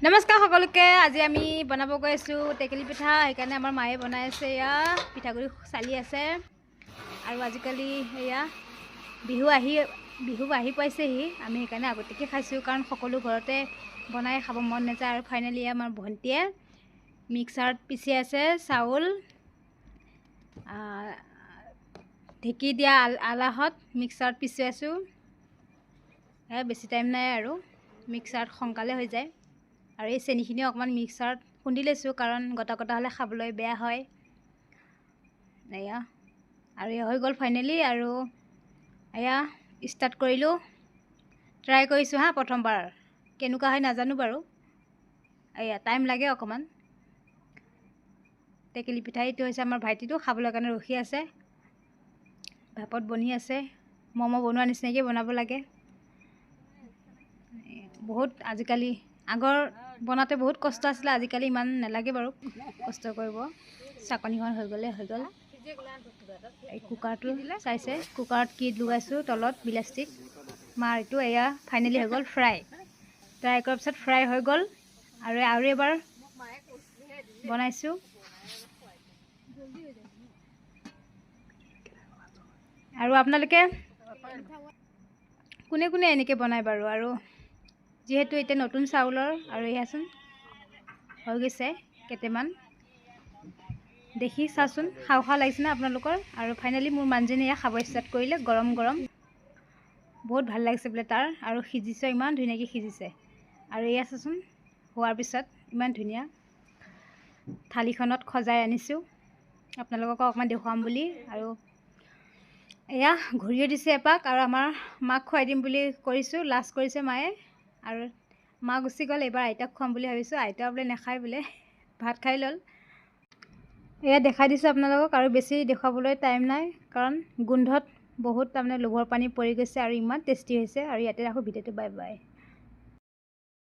নমস্কাৰ সকলোকে। আজি আমি বনাব গৈ আছোঁ টেকেলি পিঠা। সেইকাৰণে আমাৰ মায়ে বনাই আছে। এয়া পিঠাগুড়ি চালি আছে। আৰু আজিকালি এয়া বিহু আহি পাইছেহি। আমি সেইকাৰণে আগতীয়াকৈ খাইছোঁ, কাৰণ সকলো ঘৰতে বনাই খাব মন নাযায়। আৰু ফাইনেলি আমাৰ ভণ্টিয়ে মিক্সাৰত পিচি আছে চাউল। ঢেঁকী দিয়া আলাহত মিক্সাৰত পিচি আছোঁ। বেছি টাইম নাই আৰু মিক্সাৰত সোনকালে হৈ যায়। আৰু এই চেনিখিনিও অকণমান মিক্সাৰত খুন্দি লৈছোঁ, কাৰণ গটা গটা হ'লে খাবলৈ বেয়া হয়। এয়া আৰু এয়া হৈ গ'ল ফাইনেলি। আৰু এয়া ষ্টাৰ্ট কৰিলোঁ। ট্ৰাই কৰিছোঁ প্ৰথমবাৰ। কেনেকুৱা হয় নাজানো বাৰু। এয়া টাইম লাগে অকণমান। টেকেলি পিঠা এইটো হৈছে আমাৰ ভাইটিটো, খাবলৈ কাৰণে ৰখি আছে। ভাপত বনি আছে। ম'ম' বনোৱা নিচিনাকৈ বনাব লাগে। বহুত আজিকালি আগৰ বনাওঁতে বহুত কষ্ট আছিলে, আজিকালি ইমান নালাগে বাৰু কষ্ট কৰিব। চাকনিখন হৈ গ'লে হৈ গ'ল। এই কুকাৰটো চাইছে, কুকাৰত কি লগাইছোঁ তলত প্লাষ্টিক মাৰ। এইটো এয়া ফাইনেলি হৈ গ'ল ফ্ৰাই কৰাৰ পিছত ফ্ৰাই হৈ গ'ল। আৰু এবাৰ বনাইছোঁ। আৰু আপোনালোকে কোনে কোনে এনেকৈ বনায় বাৰু? আৰু যিহেতু এতিয়া নতুন চাউলৰ, আৰু এয়াচোন হৈ গৈছে কেইটামান। দেখি চাচোন, খাওঁ খাওঁ লাগিছে না আপোনালোকৰ? আৰু ফাইনেলি মোৰ মানুহজনীয়ে এয়া খাব ষ্টাৰ্ট কৰিলে। গৰম গৰম বহুত ভাল লাগিছে বোলে তাৰ। আৰু সিজিছে, ইমান ধুনীয়াকৈ সিজিছে। আৰু এয়া চাচোন হোৱাৰ পিছত ইমান ধুনীয়া থালিখনত সজাই আনিছোঁ আপোনালোককো অকণমান দেখুৱাম বুলি। আৰু এয়া ঘূৰিও দিছে এপাক। আৰু আমাৰ মাক খুৱাই দিম বুলি কৰিছোঁ, লাজ কৰিছে মায়ে। আৰু মা গুচি গ'ল। এইবাৰ আইতাক খুৱাম বুলি ভাবিছোঁ। আইতা বোলে নাখায় বোলে, ভাত খাই ল'ল। এয়া দেখাই দিছোঁ আপোনালোকক। আৰু বেছি দেখুৱাবলৈ টাইম নাই, কাৰণ গোন্ধত বহুত তাৰমানে লোভৰ পানী পৰি গৈছে। আৰু ইমান টেষ্টি হৈছে। আৰু ইয়াতে ৰাখোঁ ভিডিঅ'টো। Bye bye.